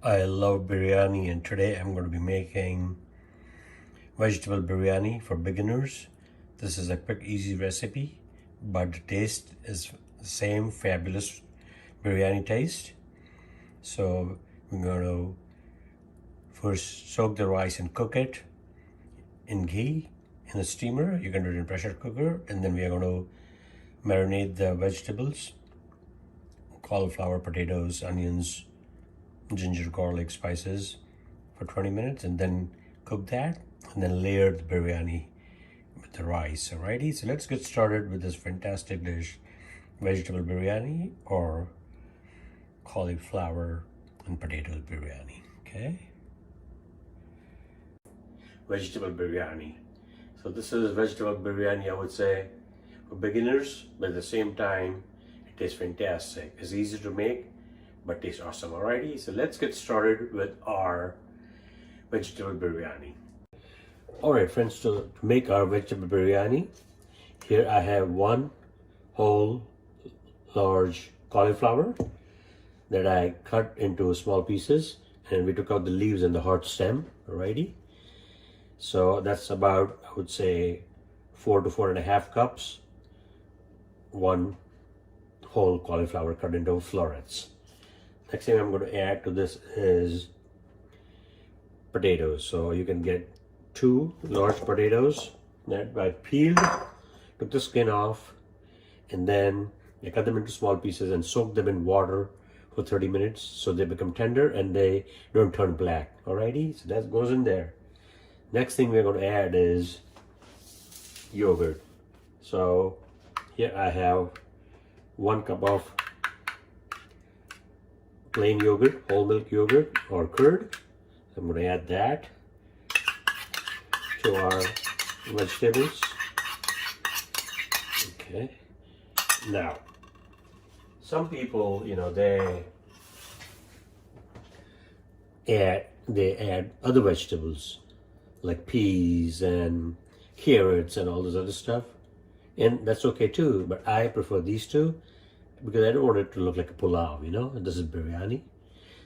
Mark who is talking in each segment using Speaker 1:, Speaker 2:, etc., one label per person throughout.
Speaker 1: I love biryani, and today I'm going to be making vegetable biryani for beginners. This is a quick, easy recipe, but the taste is the same fabulous biryani taste. So we're going to first soak the rice and cook it in ghee in a steamer. You can do it in pressure cooker, and then we are going to marinate the vegetables: cauliflower, potatoes, onions, ginger, garlic, spices for 20 minutes, and then cook that, and then layer the biryani with the rice. Alrighty, so let's get started with this fantastic dish, vegetable biryani or cauliflower and potatoes biryani. Okay, vegetable biryani. So this is vegetable biryani, I would say, for beginners, but at the same time it tastes fantastic. It's easy to make but tastes awesome. Alrighty, so let's get started with our vegetable biryani. Alright friends, to make our vegetable biryani, here I have one whole large cauliflower that I cut into small pieces, and we took out the leaves and the hard stem. Alrighty, so that's about, I would say, 4 to 4.5 cups. One whole cauliflower cut into florets. Next thing I'm going to add to this is potatoes. So you can get 2 large potatoes that I peeled, took the skin off, and then I cut them into small pieces and soak them in water for 30 minutes so they become tender and they don't turn black. Alrighty, so that goes in there. Next thing we're going to add is yogurt. So here I have 1 cup of plain yogurt, whole milk yogurt or curd. I'm going to add that to our vegetables. Okay. Now, some people, they add other vegetables like peas and carrots and all this other stuff, and that's okay too. But I prefer these two, because I don't want it to look like a pulao, This is biryani.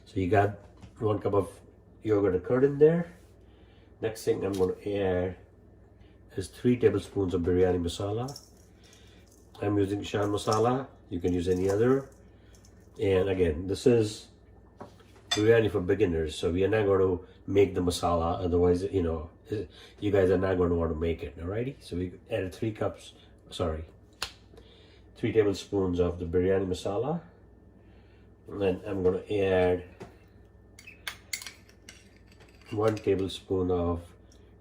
Speaker 1: So you got 1 cup of yogurt and curd in there. Next thing I'm going to add is 3 tablespoons of biryani masala. I'm using shan masala. You can use any other. And again, this is biryani for beginners, so we are not going to make the masala. Otherwise, you guys are not going to want to make it. Alrighty. So we added 3 tablespoons of the biryani masala, and then I'm going to add 1 tablespoon of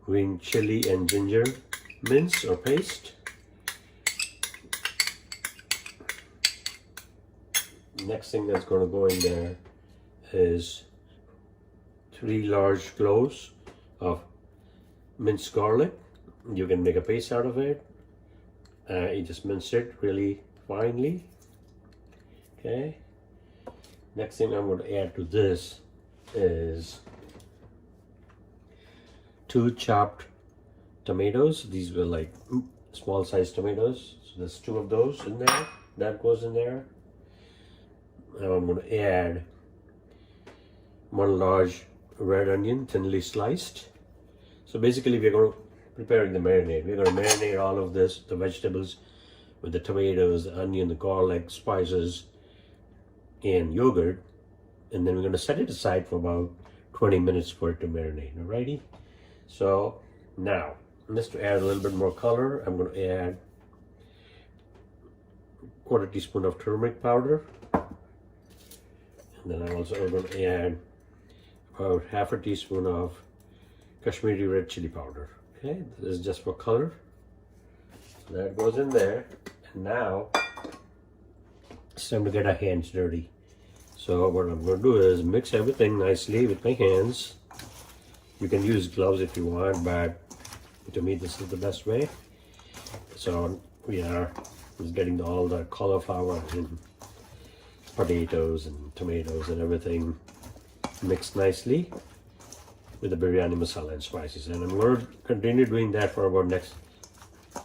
Speaker 1: green chili and ginger mince or paste. Next thing that's going to go in there is 3 large cloves of minced garlic. You can make a paste out of it. You just mince it really finely. Okay. Next thing I'm going to add to this is 2 chopped tomatoes. These were like small sized tomatoes. So there's 2 of those in there. That goes in there. Now I'm going to add 1 large red onion, thinly sliced. So basically we're going to preparing the marinade. We're going to marinate all of this, the vegetables, with the tomatoes, the onion, the garlic, spices, and yogurt, and then we're going to set it aside for about 20 minutes for it to marinate. Alrighty. So now, just to add a little bit more color, I'm going to add 1/4 teaspoon of turmeric powder, and then I'm also going to add about 1/2 teaspoon of Kashmiri red chili powder. Okay, this is just for color. So that goes in there. And now it's time to get our hands dirty. So what I'm going to do is mix everything nicely with my hands. You can use gloves if you want, but to me this is the best way. So we are just getting all the cauliflower and potatoes and tomatoes and everything mixed nicely with the biryani masala and spices, and I'm going to continue doing that for about next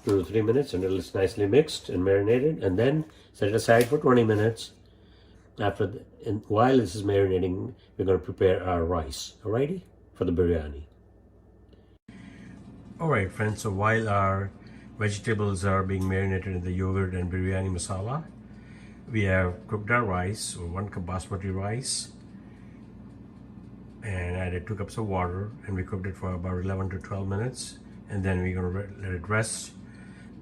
Speaker 1: 2 to 3 minutes until it's nicely mixed and marinated, and then set it aside for 20 minutes and while this is marinating, we're going to prepare our rice, alrighty, for the biryani. Alright friends, so while our vegetables are being marinated in the yogurt and biryani masala, we have cooked our rice, so 1 cup basmati rice, and added 2 cups of water, and we cooked it for about 11 to 12 minutes, and then we're going to let it rest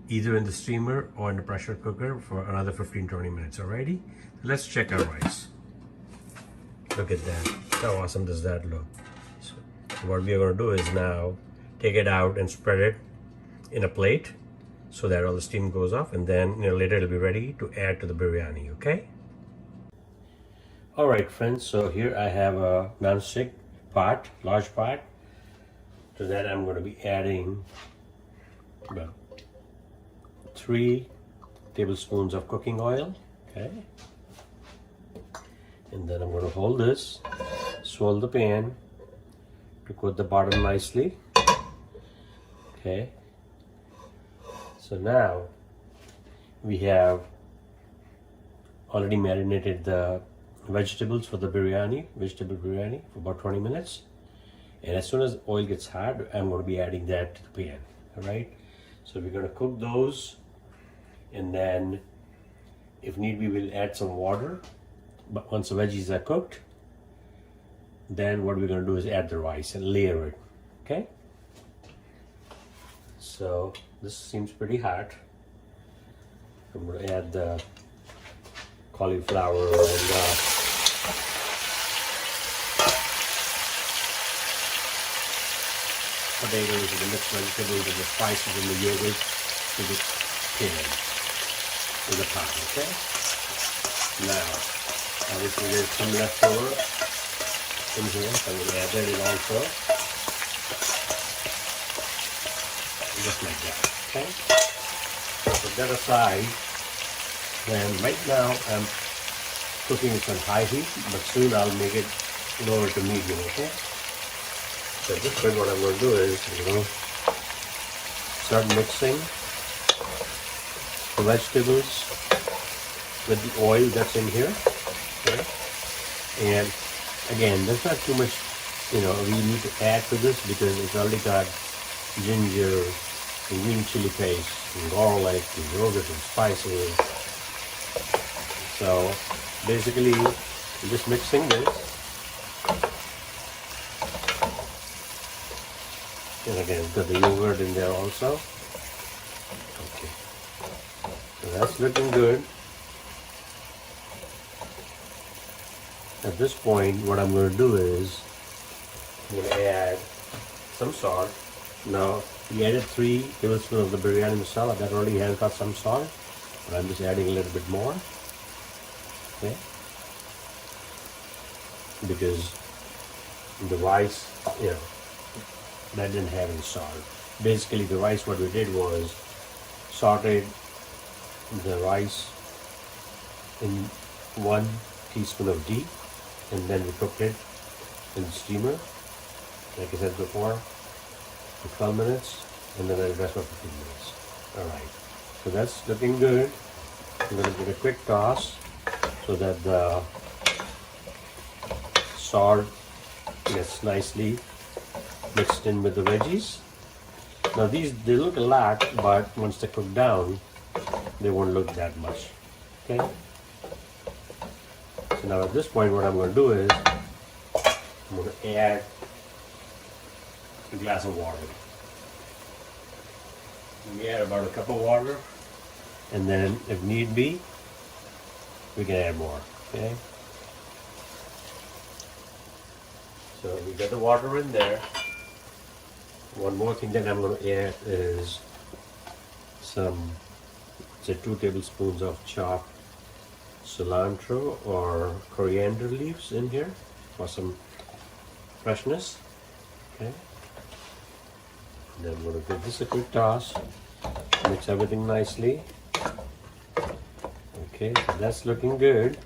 Speaker 1: either in the steamer or in the pressure cooker for another 15-20 minutes. Alrighty, let's check our rice. Look at that, how awesome does that look? So what we are going to do is now take it out and spread it in a plate so that all the steam goes off, and then later it'll be ready to add to the biryani. Okay. Alright friends, so here I have a non-stick pot, large pot. To that I'm going to be adding about 3 tablespoons of cooking oil. Okay. And then I'm going to hold this, swirl the pan to coat the bottom nicely. Okay. So now we have already marinated the vegetables for the vegetable biryani for about 20 minutes. And as soon as oil gets hot, I'm going to be adding that to the pan. Alright. So we're going to cook those, and then if need be, we'll add some water. But once the veggies are cooked, then what we're going to do is add the rice and layer it. Okay. So this seems pretty hot. I'm going to add the cauliflower and potatoes and the mixed vegetables and the spices and the yogurt to the pan, to the pot. Okay. Now, obviously there's some left over in here, so I'm going to add that in also. Just like that. Okay. Put that aside. And right now I'm cooking it on high heat, but soon I'll make it lower to medium. Okay. So at this point, what I'm going to do is start mixing the vegetables with the oil that's in here. Okay. And again, there's not too much we need to add to this because it's already got ginger and green chili paste and garlic and yogurt and spices. So basically I'm just mixing this, and again got the yogurt in there also. Okay, so that's looking good. At this point, what I'm going to do is I'm going to add some salt. Now, we added 3 tablespoons of the biryani masala. That already has got some salt, but I'm just adding a little bit more. Okay. Because the rice, that didn't have any salt. Basically, the rice, what we did was sauteed the rice in 1 teaspoon of ghee, and then we cooked it in the steamer, like I said before, for 12 minutes, and then I rest for 15 minutes. Alright, so that's looking good. I'm going to give it a quick toss so that the salt gets nicely mixed in with the veggies. Now these, they look a lot, but once they cook down, they won't look that much. Okay. So now at this point, what I'm going to do is I'm going to add a glass of water. We add about a cup of water, and then if need be, we can add more. Okay. So we got the water in there. One more thing that I'm going to add is some, say, 2 tablespoons of chopped cilantro or coriander leaves in here for some freshness. Okay. And then I'm going to give this a quick toss, mix everything nicely. Okay, so that's looking good.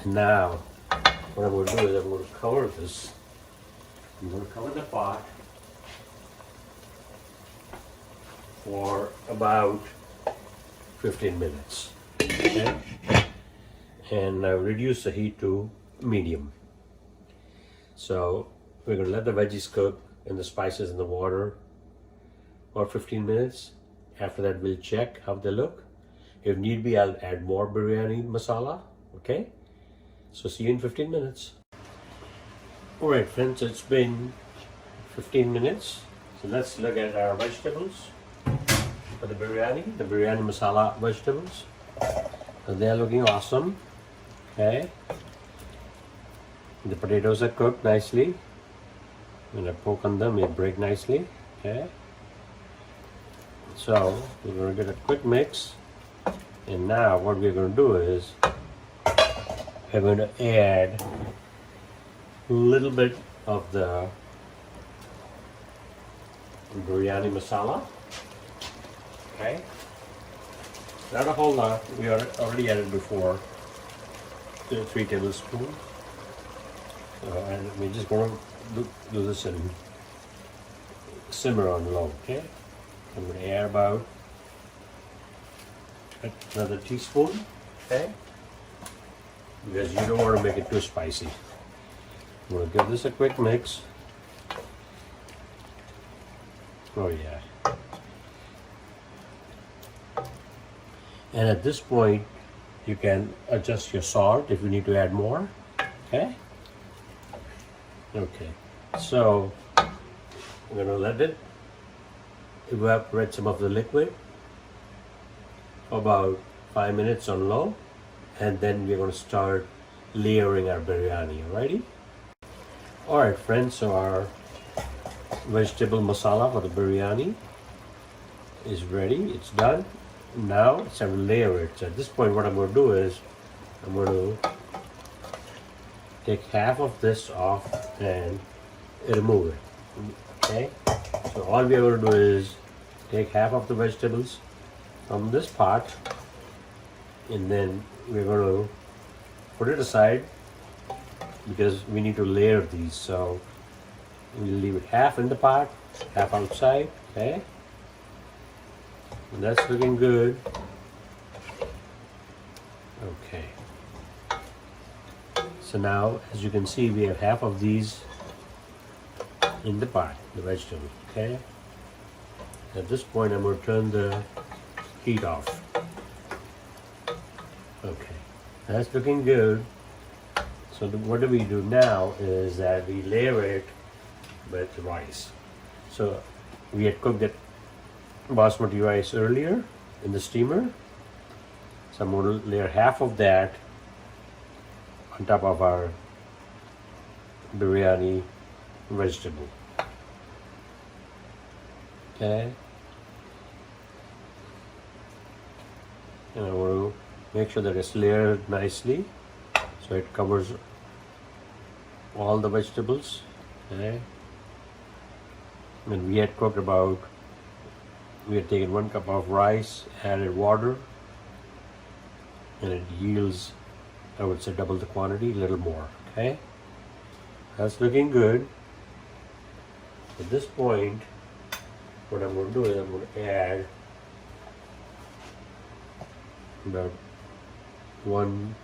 Speaker 1: And now, what I'm going to do is I'm going to cover this. I'm going to cover the pot for about 15 minutes. Okay, and now reduce the heat to medium. So we're going to let the veggies cook and the spices in the water about 15 minutes. After that, we'll check how they look. If need be, I'll add more biryani masala. Okay, so see you in 15 minutes. Alright friends, it's been 15 minutes. So let's look at our vegetables for the biryani masala vegetables. So they're looking awesome. Okay, the potatoes are cooked nicely. When I poke on them, they break nicely. Okay, so we're going to get a quick mix. And now what we're going to do is we're going to add a little bit of the biryani masala. Okay, not a whole lot. We already added before 3 tablespoons. And we're just going to do this and simmer on low. Okay, I'm going to add about another teaspoon. Okay, because you don't want to make it too spicy. We'll give this a quick mix. Oh yeah. And at this point, you can adjust your salt if you need to add more. Okay? Okay. So, I'm going to let it evaporate some of the liquid for about 5 minutes on low. And then we're going to start layering our biryani. Alrighty? Alright friends, so our vegetable masala for the biryani is ready. It's done. Now it's time to layer it. So at this point what I'm going to do is I'm going to take half of this off and remove it. Okay, so all we are going to do is take half of the vegetables from this pot and then we're going to put it aside because we need to layer these. So we'll leave it half in the pot, half outside. Okay, and that's looking good. Okay, so now as you can see we have half of these in the pot, the vegetable. Okay, at this point I'm going to turn the heat off. Okay, that's looking good. So what do we do now is that we layer it with rice. So we had cooked that Basmati rice earlier in the steamer. So I'm going to layer half of that on top of our biryani vegetable. Okay. And I want to make sure that it's layered nicely so it covers all the vegetables. Okay. And we had cooked we had taken 1 cup of rice, added water, and it yields, I would say, double the quantity, a little more. Okay, that's looking good. At this point, what I'm going to do is I'm going to add about 1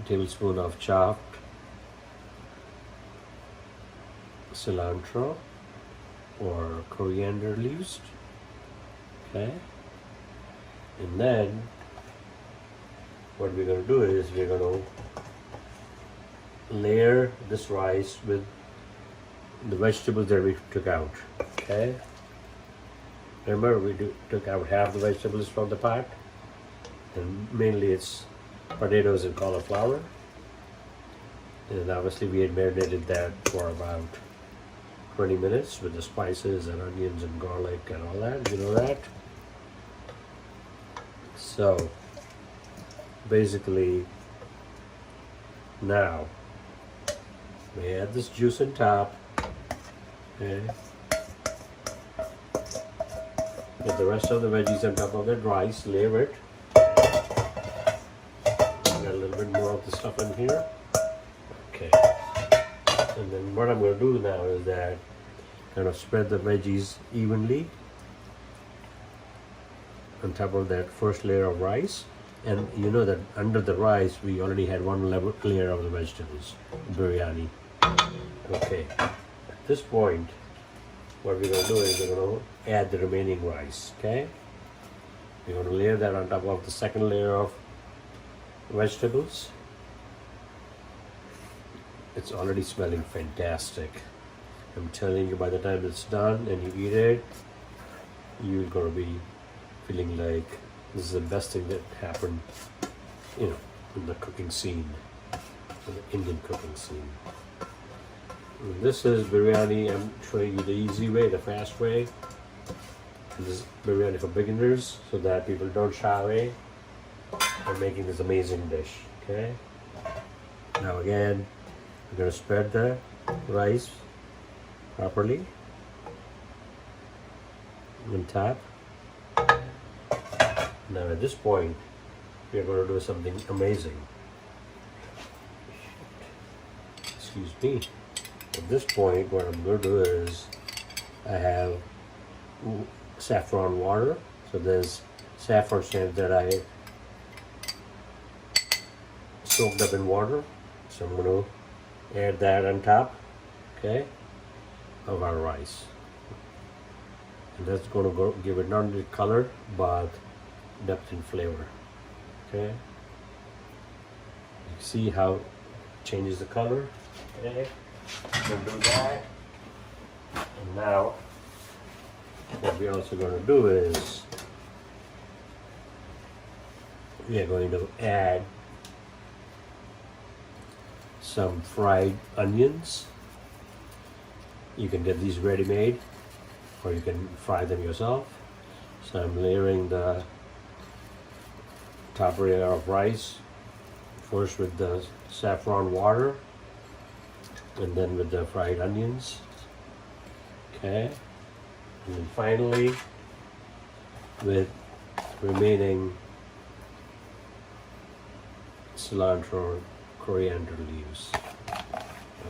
Speaker 1: tablespoon of chopped cilantro or coriander leaves. Okay, and then what we're going to do is we're going to layer this rice with the vegetables that we took out. Okay, remember we took out half the vegetables from the pot, and mainly it's potatoes and cauliflower, and obviously we had marinated that for about 20 minutes with the spices and onions and garlic and all that, you know that. So basically now we add this juice on top. Okay, put the rest of the veggies on top of that rice, layer it. Got a little bit more of the stuff in here. Okay, and then what I'm going to do now is that kind of spread the veggies evenly on top of that first layer of rice. And you know that under the rice, we already had one layer of the vegetables, biryani. Okay, at this point, what we're gonna do is we're gonna add the remaining rice, okay? We're gonna layer that on top of the second layer of vegetables. It's already smelling fantastic. I'm telling you, by the time it's done and you eat it, you're gonna be feeling like this is the best thing that happened, you know, in the cooking scene, in the Indian cooking scene. And this is biryani. I'm showing you the easy way, the fast way. This is biryani for beginners, so that people don't shy away from making this amazing dish. Okay. Now again, we're gonna spread the rice properly on top. Now at this point, we are going to do something amazing. Excuse me. At this point, what I'm going to do is I have saffron water. So there's saffron stamps that I soaked up in water. So I'm going to add that on top, okay, of our rice. And that's going to give it not only color but depth and flavor. Okay, you see how it changes the color. Okay, we'll do that. And now what we're also going to do is we are going to add some fried onions. You can get these ready-made or you can fry them yourself. So I'm layering the top layer of rice first with the saffron water and then with the fried onions. Okay, and then finally with remaining cilantro, coriander leaves.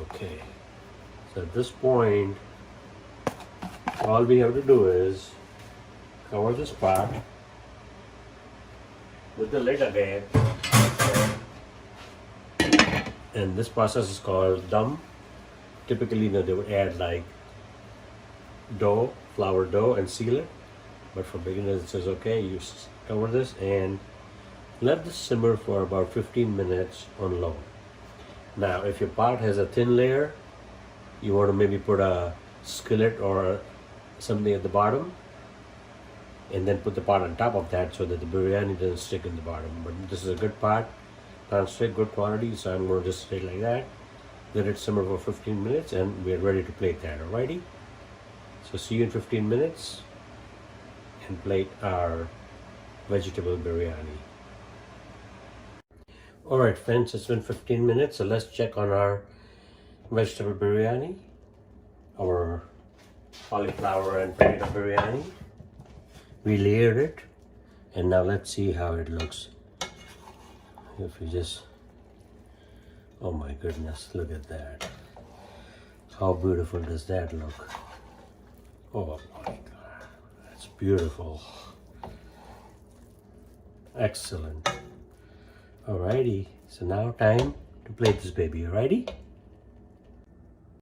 Speaker 1: Okay, so at this point all we have to do is cover this pot with the lid again, and this process is called dum. Typically, they would add like dough, flour dough, and seal it. But for beginners, it says okay, you cover this and let this simmer for about 15 minutes on low. Now, if your pot has a thin layer, you want to maybe put a skillet or something at the bottom, and then put the pot on top of that so that the biryani doesn't stick in the bottom. But this is a good pot, non-stick, good quality, so I'm going to just stay like that. Let it simmer for 15 minutes and we're ready to plate that, alrighty? So see you in 15 minutes and plate our vegetable biryani. Alright friends, it's been 15 minutes, so let's check on our vegetable biryani, our cauliflower and potato biryani. We layered it, and now let's see how it looks. If you just, oh my goodness, look at that. How beautiful does that look? Oh my God, that's beautiful. Excellent. Alrighty, so now time to plate this baby, alrighty?